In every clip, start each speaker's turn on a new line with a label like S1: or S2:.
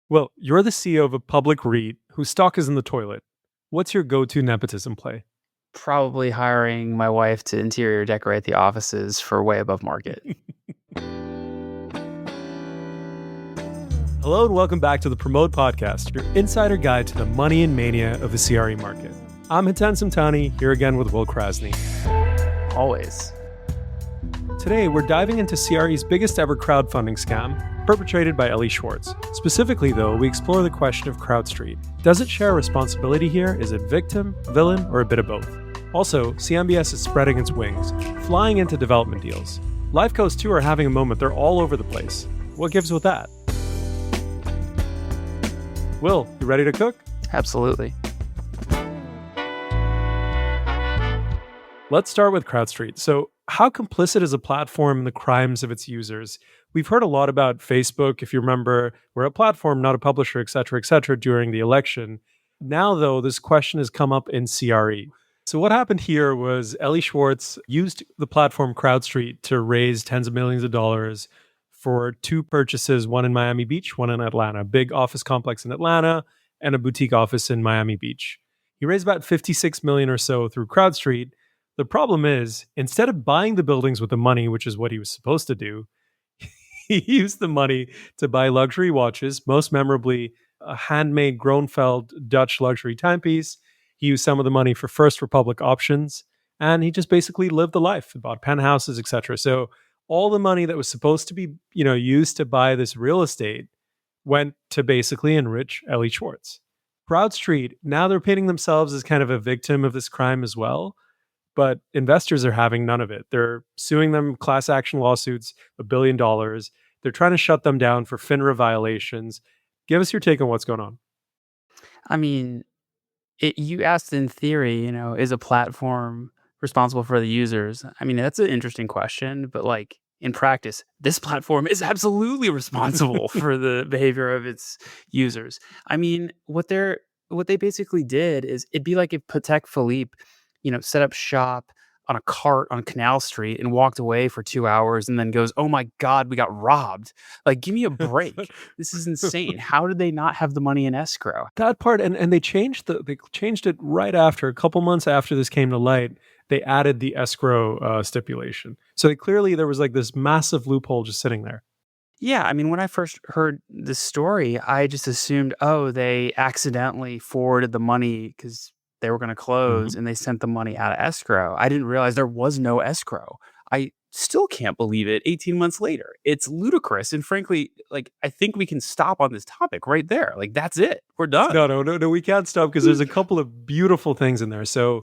S1: Well, you're the CEO of a public REIT whose stock is in the toilet. What's your go-to nepotism play?
S2: Probably hiring my wife to interior decorate the offices for way above market.
S1: Hello and welcome back to the Promote Podcast, your insider guide to the money and mania of the CRE market. I'm Hiten Samtani, here again with Will Krasny.
S2: Always.
S1: Today, we're diving into CRE's biggest ever crowdfunding scam, perpetrated by Elie Schwartz. Specifically, though, we explore the question of CrowdStreet. Does it share responsibility here? Is it victim, villain, or a bit of both? Also, CMBS is spreading its wings, flying into development deals. LifeCos too are having a moment. They're all over the place. What gives with that? Will, you ready to cook?
S2: Absolutely.
S1: Let's start with CrowdStreet. So, how complicit is a platform in the crimes of its users? We've heard a lot about Facebook. If you remember, we're a platform, not a publisher, et cetera, during the election. Now, though, this question has come up in CRE. So what happened here was Elie Schwartz used the platform CrowdStreet to raise tens of millions of dollars for two purchases, one in Miami Beach, one in Atlanta, a big office complex in Atlanta and a boutique office in Miami Beach. He raised about 56 million or so through CrowdStreet. The problem is, instead of buying the buildings with the money, which is what he was supposed to do, he used the money to buy luxury watches, most memorably a handmade Groenfeld Dutch luxury timepiece. He used some of the money for First Republic options, and he just basically lived the life, bought penthouses, etc. So all the money that was supposed to be, used to buy this real estate went to basically enrich Elie Schwartz. CrowdStreet, now they're painting themselves as kind of a victim of this crime as well, but investors are having none of it. They're suing them class action lawsuits, $1 billion. They're trying to shut them down for FINRA violations. Give us your take on what's going on.
S2: I mean, you asked in theory, is a platform responsible for the users? I mean, that's an interesting question, but in practice, this platform is absolutely responsible for the behavior of its users. I mean, what they basically did is it'd be like if Patek Philippe, set up shop on a cart on Canal Street and walked away for 2 hours and then goes, "Oh my God, we got robbed." Give me a break. This is insane. How did they not have the money in escrow?
S1: That part, and they changed it right after, a couple months after this came to light. They added the escrow stipulation. So there was this massive loophole just sitting there.
S2: Yeah, I mean, when I first heard this story, I just assumed, they accidentally forwarded the money because they were going to close and they sent the money out of escrow. I didn't realize there was no escrow. I still can't believe it 18 months later. It's ludicrous. And frankly, I think we can stop on this topic right there. That's it. We're done.
S1: No, we can't stop because there's a couple of beautiful things in there. So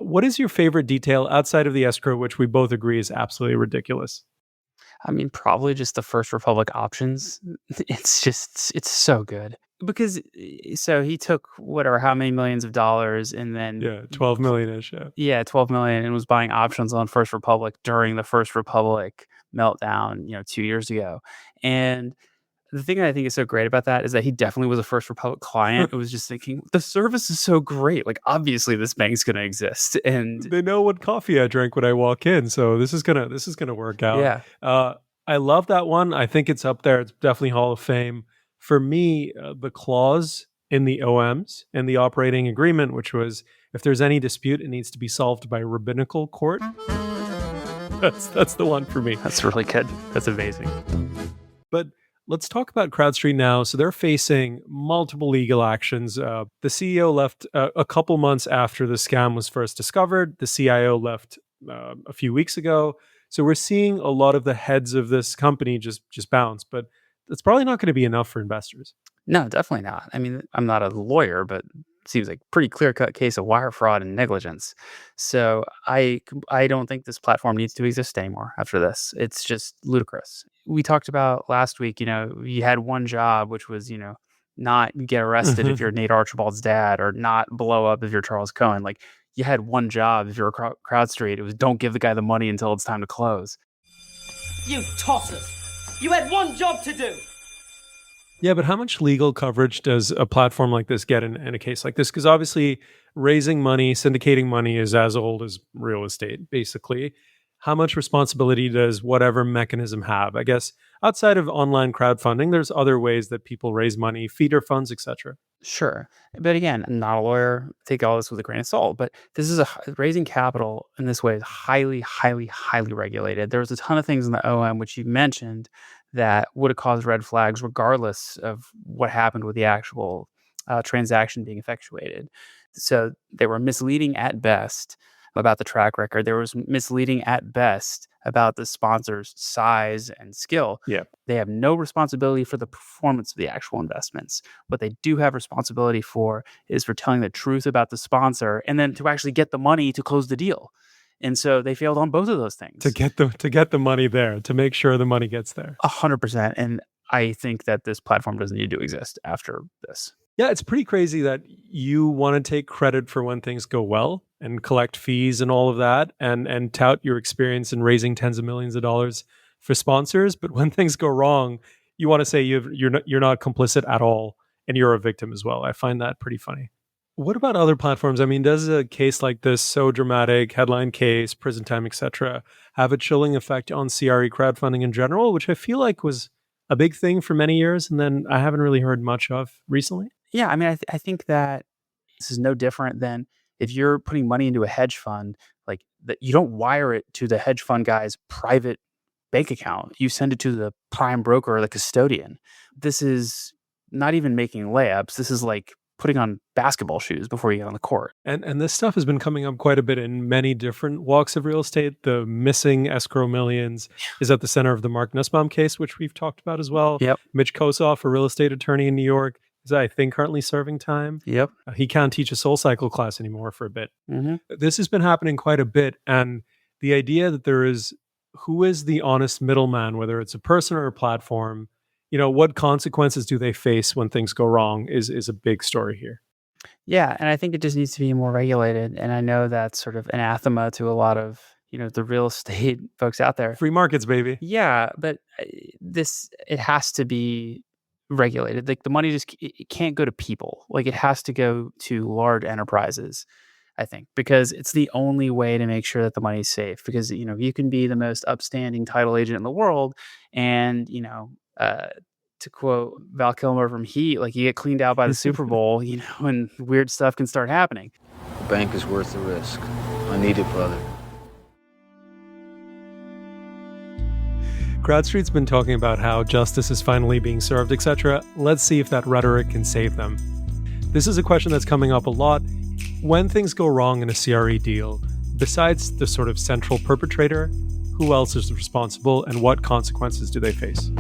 S1: what is your favorite detail outside of the escrow, which we both agree is absolutely ridiculous?
S2: I mean, probably just the First Republic options. It's so good. Because so he took how many millions of dollars and then
S1: 12 million-ish.
S2: Yeah, 12 million, and was buying options on First Republic during the First Republic meltdown, 2 years ago. And the thing that I think is so great about that is that he definitely was a First Republic client. It was just thinking, the service is so great. Obviously this bank's going to exist, and
S1: they know what coffee I drink when I walk in. So this is gonna work out.
S2: Yeah.
S1: I love that one. I think it's up there. It's definitely Hall of Fame. For me, the clause in the OMs and the operating agreement, which was, if there's any dispute, it needs to be solved by rabbinical court. That's the one for me.
S2: That's really good. That's amazing.
S1: But let's talk about CrowdStreet now. So they're facing multiple legal actions. The CEO left a couple months after the scam was first discovered. The CIO left a few weeks ago. So we're seeing a lot of the heads of this company just bounce. But that's probably not going to be enough for investors.
S2: No, definitely not. I mean, I'm not a lawyer, but it seems like pretty clear-cut case of wire fraud and negligence. So I don't think this platform needs to exist anymore after this. It's just ludicrous. We talked about last week, you had one job, which was, not get arrested if you're Nate Archibald's dad, or not blow up if you're Charles Cohen. You had one job if you're CrowdStreet. It was don't give the guy the money until it's time to close.
S3: You tossers! You had one job to do!
S1: Yeah, but how much legal coverage does a platform like this get in a case like this? Because obviously raising money, syndicating money is as old as real estate, basically. how much responsibility does whatever mechanism have? I guess outside of online crowdfunding, there's other ways that people raise money, feeder funds, etc.
S2: Sure. But again, I'm not a lawyer. Take all this with a grain of salt. But this is raising capital in this way is highly, highly, highly regulated. There was a ton of things in the OM, which you mentioned, that would have caused red flags regardless of what happened with the actual transaction being effectuated. So they were misleading at best about the track record. There was misleading at best about the sponsor's size and skill.
S1: Yeah.
S2: They have no responsibility for the performance of the actual investments. What they do have responsibility for is for telling the truth about the sponsor and then to actually get the money to close the deal. And so they failed on both of those things.
S1: To get the money there, to make sure the money gets there.
S2: 100%. And I think that this platform doesn't need to exist after this.
S1: Yeah, it's pretty crazy that you want to take credit for when things go well and collect fees and all of that and tout your experience in raising tens of millions of dollars for sponsors. But when things go wrong, you want to say you're not complicit at all and you're a victim as well. I find that pretty funny. What about other platforms? I mean, does a case like this, so dramatic, headline case, prison time, etc., have a chilling effect on CRE crowdfunding in general, which I feel like was a big thing for many years and then I haven't really heard much of recently?
S2: Yeah, I mean, I think that this is no different than if you're putting money into a hedge fund, like that you don't wire it to the hedge fund guy's private bank account. You send it to the prime broker or the custodian. This is not even making layups. This is like putting on basketball shoes before you get on the court.
S1: And this stuff has been coming up quite a bit in many different walks of real estate. The missing escrow millions is at the center of the Mark Nussbaum case, which we've talked about as well.
S2: Yep.
S1: Mitch Kosoff, a real estate attorney in New York, is, I think, currently serving time.
S2: Yep.
S1: He can't teach a soul cycle class anymore for a bit.
S2: Mm-hmm.
S1: This has been happening quite a bit. And the idea that who is the honest middleman, whether it's a person or a platform, what consequences do they face when things go wrong is a big story here.
S2: Yeah, and I think it just needs to be more regulated. And I know that's sort of anathema to a lot of, the real estate folks out there.
S1: Free markets, baby.
S2: Yeah, but it has to be regulated. Like the money it can't go to people. Like it has to go to large enterprises, I think, because it's the only way to make sure that the money's safe. Because, you can be the most upstanding title agent in the world and, to quote Val Kilmer from Heat, like you get cleaned out by the Super Bowl, and weird stuff can start happening.
S4: The bank is worth the risk. I need it, brother.
S1: CrowdStreet's been talking about how justice is finally being served, etc. Let's see if that rhetoric can save them. This is a question that's coming up a lot. When things go wrong in a CRE deal, besides the sort of central perpetrator, who else is responsible and what consequences do they face?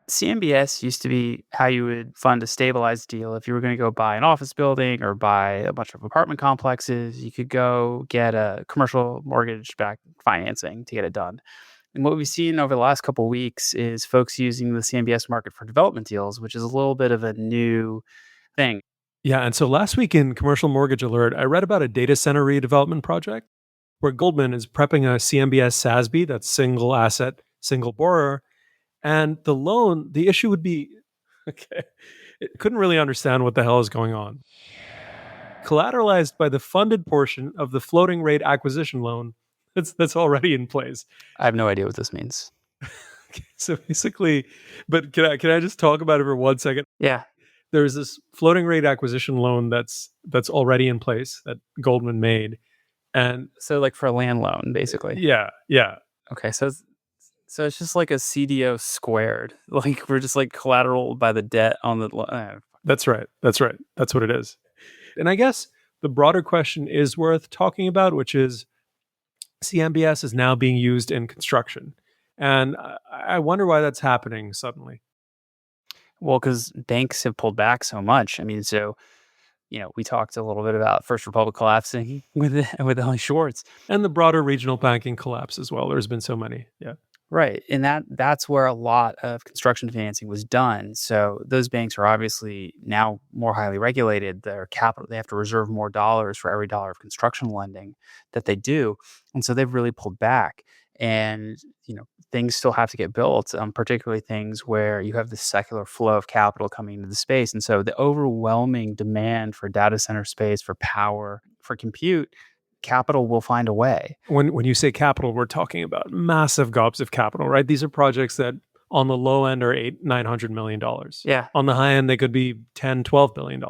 S2: CMBS used to be how you would fund a stabilized deal. If you were going to go buy an office building or buy a bunch of apartment complexes, you could go get a commercial mortgage-backed financing to get it done. And what we've seen over the last couple of weeks is folks using the CMBS market for development deals, which is a little bit of a new thing.
S1: Yeah, and so last week in Commercial Mortgage Alert, I read about a data center redevelopment project where Goldman is prepping a CMBS SASB, that's single asset, single borrower. And the issue would be, it couldn't really understand what the hell is going on. Collateralized by the funded portion of the floating rate acquisition loan that's already in place.
S2: I have no idea what this means.
S1: So basically, but can I just talk about it for 1 second?
S2: Yeah.
S1: There's this floating rate acquisition loan that's already in place that Goldman made. And
S2: so like for a land loan, basically.
S1: Yeah.
S2: Okay, so it's just like a CDO squared. Like we're just like collateral by the debt on the.
S1: That's right. That's what it is. And I guess the broader question is worth talking about, which is CMBS is now being used in construction. And I wonder why that's happening suddenly.
S2: Well, because banks have pulled back so much. I mean, we talked a little bit about First Republic collapsing with Elie Schwartz.
S1: And the broader regional banking collapse as well. There's been so many. Yeah.
S2: Right. And that's where a lot of construction financing was done. So those banks are obviously now more highly regulated. Their capital, they have to reserve more dollars for every dollar of construction lending that they do. And so they've really pulled back. And, things still have to get built, particularly things where you have this secular flow of capital coming into the space. And so the overwhelming demand for data center space, for power, for compute, capital will find a way.
S1: When you say capital, we're talking about massive gobs of capital, right? These are projects that on the low end are $800-900 million.
S2: Yeah.
S1: On the high end, they could be $10-12 billion.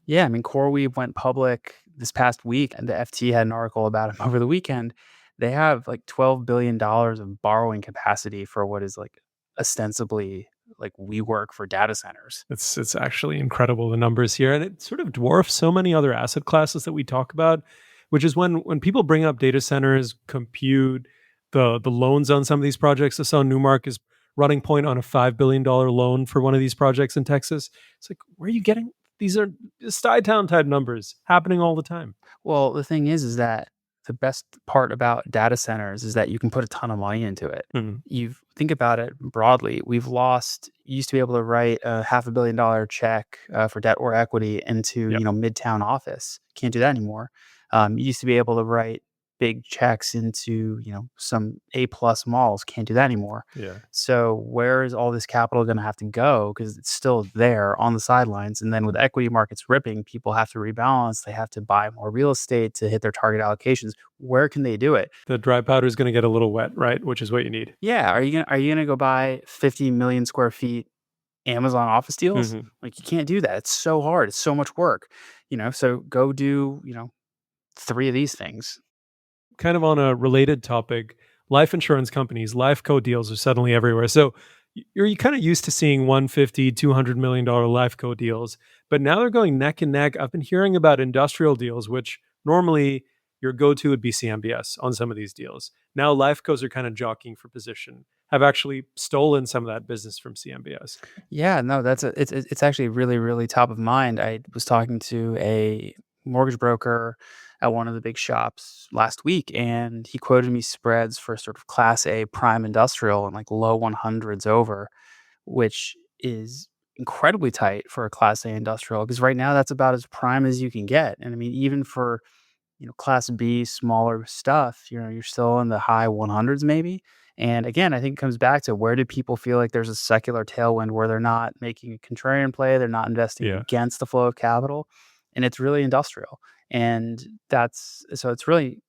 S2: Yeah. I mean, CoreWeave went public this past week, and the FT had an article about them over the weekend. They have like $12 billion of borrowing capacity for what is like ostensibly like WeWork for data centers.
S1: It's actually incredible, the numbers here, and it sort of dwarfs so many other asset classes that we talk about, which is when people bring up data centers, compute, the loans on some of these projects. I saw Newmark is running point on a $5 billion loan for one of these projects in Texas. It's like, where are you getting? These are Stuytown type numbers happening all the time.
S2: Well, the thing is that the best part about data centers is that you can put a ton of money into it.
S1: Mhm.
S2: You think about it broadly. You used to be able to write a $500 million check for debt or equity into,
S1: Yep.
S2: Midtown office. Can't do that anymore. You used to be able to write big checks into, some A+ malls. Can't do that anymore.
S1: Yeah.
S2: So where is all this capital going to have to go? Because it's still there on the sidelines. And then with equity markets ripping, people have to rebalance. They have to buy more real estate to hit their target allocations. Where can they do it?
S1: The dry powder is going to get a little wet, right? Which is what you need.
S2: Yeah. Are you gonna go buy 50 million square feet Amazon office deals?
S1: Mhm.
S2: Like, you can't do that. It's so hard. It's so much work. So go do, 3 of these things.
S1: Kind of on a related topic, life insurance companies, LifeCo deals are suddenly everywhere. So you're kind of used to seeing $150-200 million LifeCo deals, but now they're going neck and neck. I've been hearing about industrial deals, which normally your go-to would be CMBS on some of these deals. Now LifeCos are kind of jockeying for position, have actually stolen some of that business from CMBS.
S2: Yeah, no, it's actually really, really top of mind. I was talking to a mortgage broker at one of the big shops last week, and he quoted me spreads for sort of Class A prime industrial and like low 100s over, which is incredibly tight for a Class A industrial, because right now that's about as prime as you can get. And I mean, even for Class B, smaller stuff, you're still in the high 100s maybe. And again, I think it comes back to, where do people feel like there's a secular tailwind where they're not making a contrarian play, they're not investing
S1: Yeah.
S2: against the flow of capital, and it's really industrial. And so it's really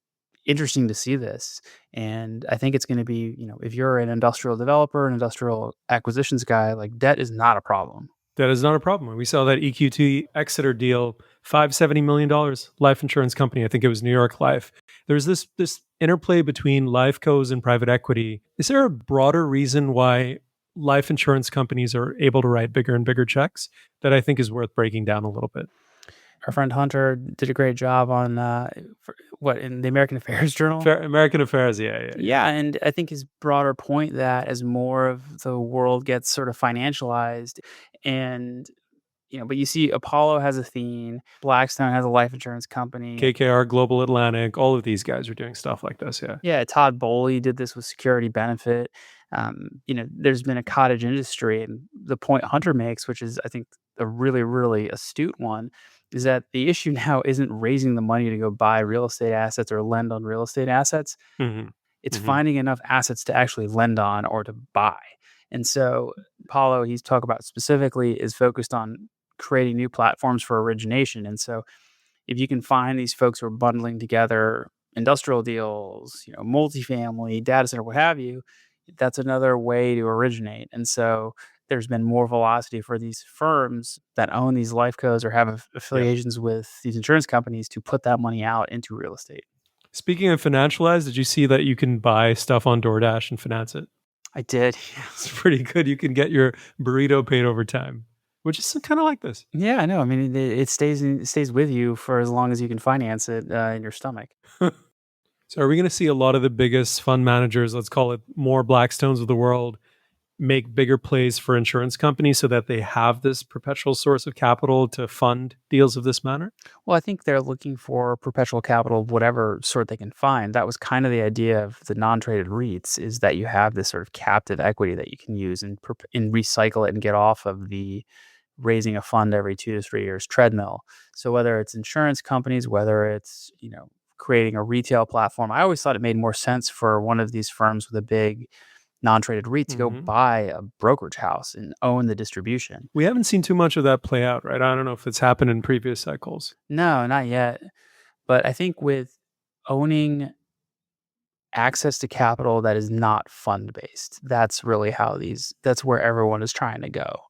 S2: interesting to see this. And I think it's going to be, if you're an industrial developer, an industrial acquisitions guy, like, debt is not a problem.
S1: That is not a problem. We saw that EQT Exeter deal, $570 million, life insurance company. I think it was New York Life. There's this interplay between LifeCos and private equity. Is there a broader reason why life insurance companies are able to write bigger and bigger checks that I think is worth breaking down a little bit?
S2: Our friend Hunter did a great job on in the American Affairs Journal.
S1: American Affairs, yeah.
S2: Yeah, and I think his broader point that as more of the world gets sort of financialized, and but you see Apollo has Athene, Blackstone has a life insurance company,
S1: KKR, Global Atlantic, all of these guys are doing stuff like this, yeah.
S2: Yeah, Todd Bowley did this with Security Benefit. There's been a cottage industry, and the point Hunter makes, which is I think a really, really astute one, is that the issue now isn't raising the money to go buy real estate assets or lend on real estate assets.
S1: Mm-hmm.
S2: It's finding enough assets to actually lend on or to buy. And so Apollo, he's talked about specifically, is focused on creating new platforms for origination. And so if you can find these folks who are bundling together industrial deals, multifamily, data center, what have you, that's another way to originate. And so there's been more velocity for these firms that own these LifeCos or have affiliations with these insurance companies to put that money out into real estate.
S1: Speaking of financialized, did you see that you can buy stuff on DoorDash and finance it?
S2: I did.
S1: It's pretty good. You can get your burrito paid over time, which is kind of like this.
S2: Yeah, I know. I mean, it stays with you for as long as you can finance it in your stomach.
S1: So are we going to see a lot of the biggest fund managers, let's call it more Blackstones of the world, make bigger plays for insurance companies so that they have this perpetual source of capital to fund deals of this manner?
S2: Well, I think they're looking for perpetual capital of whatever sort they can find. That was kind of the idea of the non-traded REITs, is that you have this sort of captive equity that you can use and recycle it and get off of the raising a fund every 2 to 3 years treadmill. So whether it's insurance companies, whether it's, creating a retail platform. I always thought it made more sense for one of these firms with a big non-traded REIT to go buy a brokerage house and own the distribution.
S1: We haven't seen too much of that play out, right? I don't know if it's happened in previous cycles.
S2: No, not yet. But I think with owning access to capital that is not fund-based, that's really that's where everyone is trying to go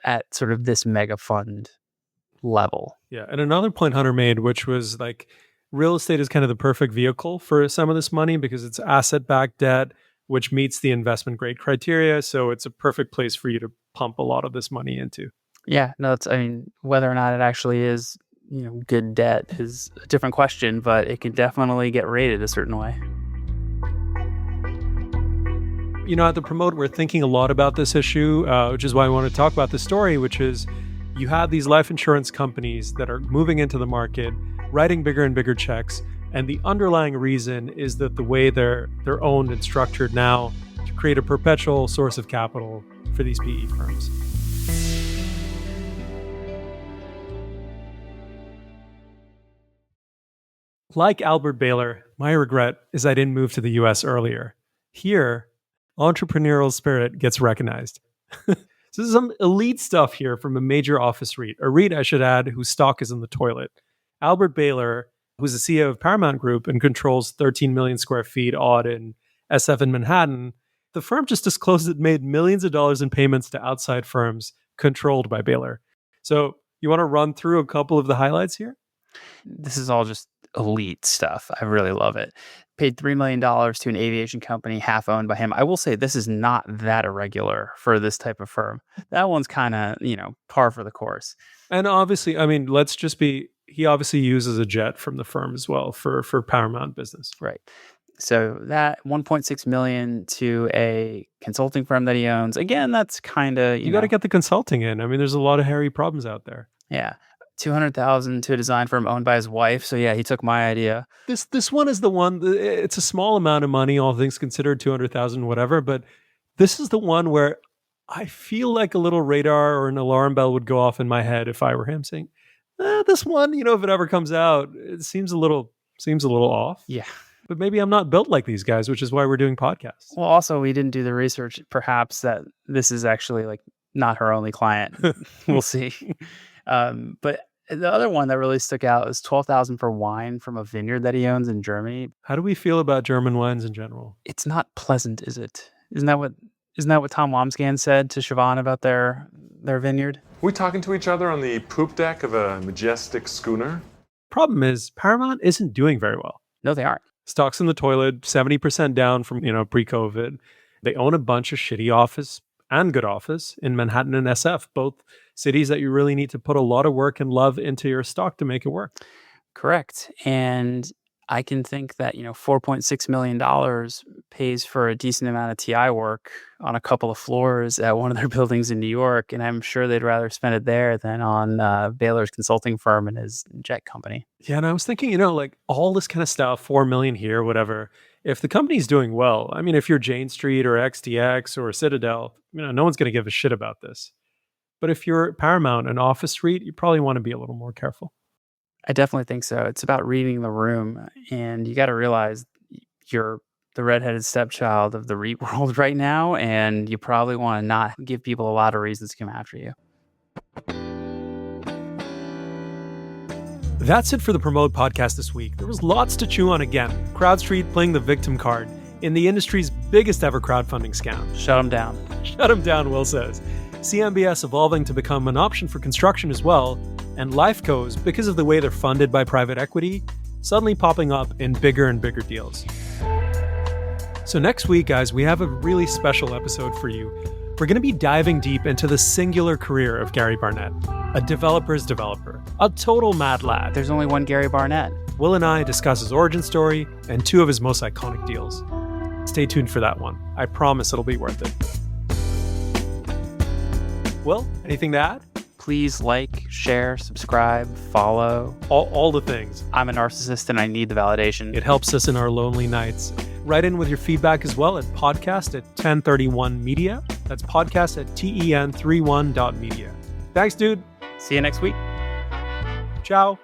S2: at sort of this mega fund level.
S1: Yeah. And another point Hunter made, which was like real estate is kind of the perfect vehicle for some of this money because it's asset-backed debt, which meets the investment grade criteria. So it's a perfect place for you to pump a lot of this money into.
S2: Yeah, no, whether or not it actually is, good debt is a different question, but it can definitely get rated a certain way.
S1: At the Promote, we're thinking a lot about this issue, which is why I want to talk about the story, which is you have these life insurance companies that are moving into the market, writing bigger and bigger checks. And the underlying reason is that the way they're owned and structured now to create a perpetual source of capital for these PE firms. Like Albert Baylor, my regret is I didn't move to the US earlier. Here, entrepreneurial spirit gets recognized. So this is some elite stuff here from a major office REIT, a REIT, I should add, whose stock is in the toilet. Albert Baylor, who's the CEO of Paramount Group and controls 13 million square feet odd in SF in Manhattan, the firm just disclosed it made millions of dollars in payments to outside firms controlled by Baylor. So you want to run through a couple of the highlights here?
S2: This is all just elite stuff. I really love it. Paid $3 million to an aviation company half owned by him. I will say this is not that irregular for this type of firm. That one's kind of, par for the course.
S1: And obviously, he obviously uses a jet from the firm as well for Paramount business.
S2: Right. So that $1.6 million to a consulting firm that he owns. Again, that's kind of,
S1: you got to get the consulting in. There's a lot of hairy problems out there.
S2: Yeah. $200,000 to a design firm owned by his wife. So yeah, he took my idea.
S1: This one is the one. It's a small amount of money, all things considered, $200,000, whatever. But this is the one where I feel like a little radar or an alarm bell would go off in my head if I were him, saying, "This one, if it ever comes out, it seems a little off."
S2: Yeah.
S1: But maybe I'm not built like these guys, which is why we're doing podcasts.
S2: Well, also we didn't do the research. Perhaps that this is actually not her only client. We'll see. But the other one that really stuck out is $12,000 for wine from a vineyard that he owns in Germany.
S1: How do we feel about German wines in general?
S2: It's not pleasant, is it? Isn't that what Tom Wamsgans said to Siobhan about their vineyard?
S5: We talking to each other on the poop deck of a majestic schooner?
S1: Problem is, Paramount isn't doing very well.
S2: No, they aren't.
S1: Stock's in the toilet, 70% down from pre-COVID. They own a bunch of shitty office and good office in Manhattan and SF, both cities that you really need to put a lot of work and love into your stock to make it work.
S2: Correct. And I can think that, $4.6 million pays for a decent amount of TI work on a couple of floors at one of their buildings in New York. And I'm sure they'd rather spend it there than on Baylor's consulting firm and his jet company. Yeah,
S1: and I was thinking, all this kind of stuff, $4 million here, whatever. If the company's doing well, if you're Jane Street or XTX or Citadel, no one's going to give a shit about this. But if you're Paramount, an office REIT, you probably want to be a little more careful.
S2: I definitely think so. It's about reading the room, and you got to realize you're the redheaded stepchild of the REIT world right now, and you probably want to not give people a lot of reasons to come after you.
S1: That's it for the Promote podcast this week. There was lots to chew on again. CrowdStreet playing the victim card in the industry's biggest ever crowdfunding scam.
S2: Shut them down.
S1: Shut them down, Will says. CMBS evolving to become an option for construction as well, and LifeCos, because of the way they're funded by private equity, suddenly popping up in bigger and bigger deals. So next week, guys, we have a really special episode for you. We're going to be diving deep into the singular career of Gary Barnett, a developer's developer, a total mad lad.
S2: There's only one Gary Barnett.
S1: Will and I discuss his origin story and two of his most iconic deals. Stay tuned for that one. I promise it'll be worth it. Will, anything to add?
S2: Please like, share, subscribe, follow.
S1: All the things.
S2: I'm a narcissist and I need the validation.
S1: It helps us in our lonely nights. Write in with your feedback as well at podcast@1031media. That's podcast@ten31.media. Thanks, dude.
S2: See you next week.
S1: Ciao.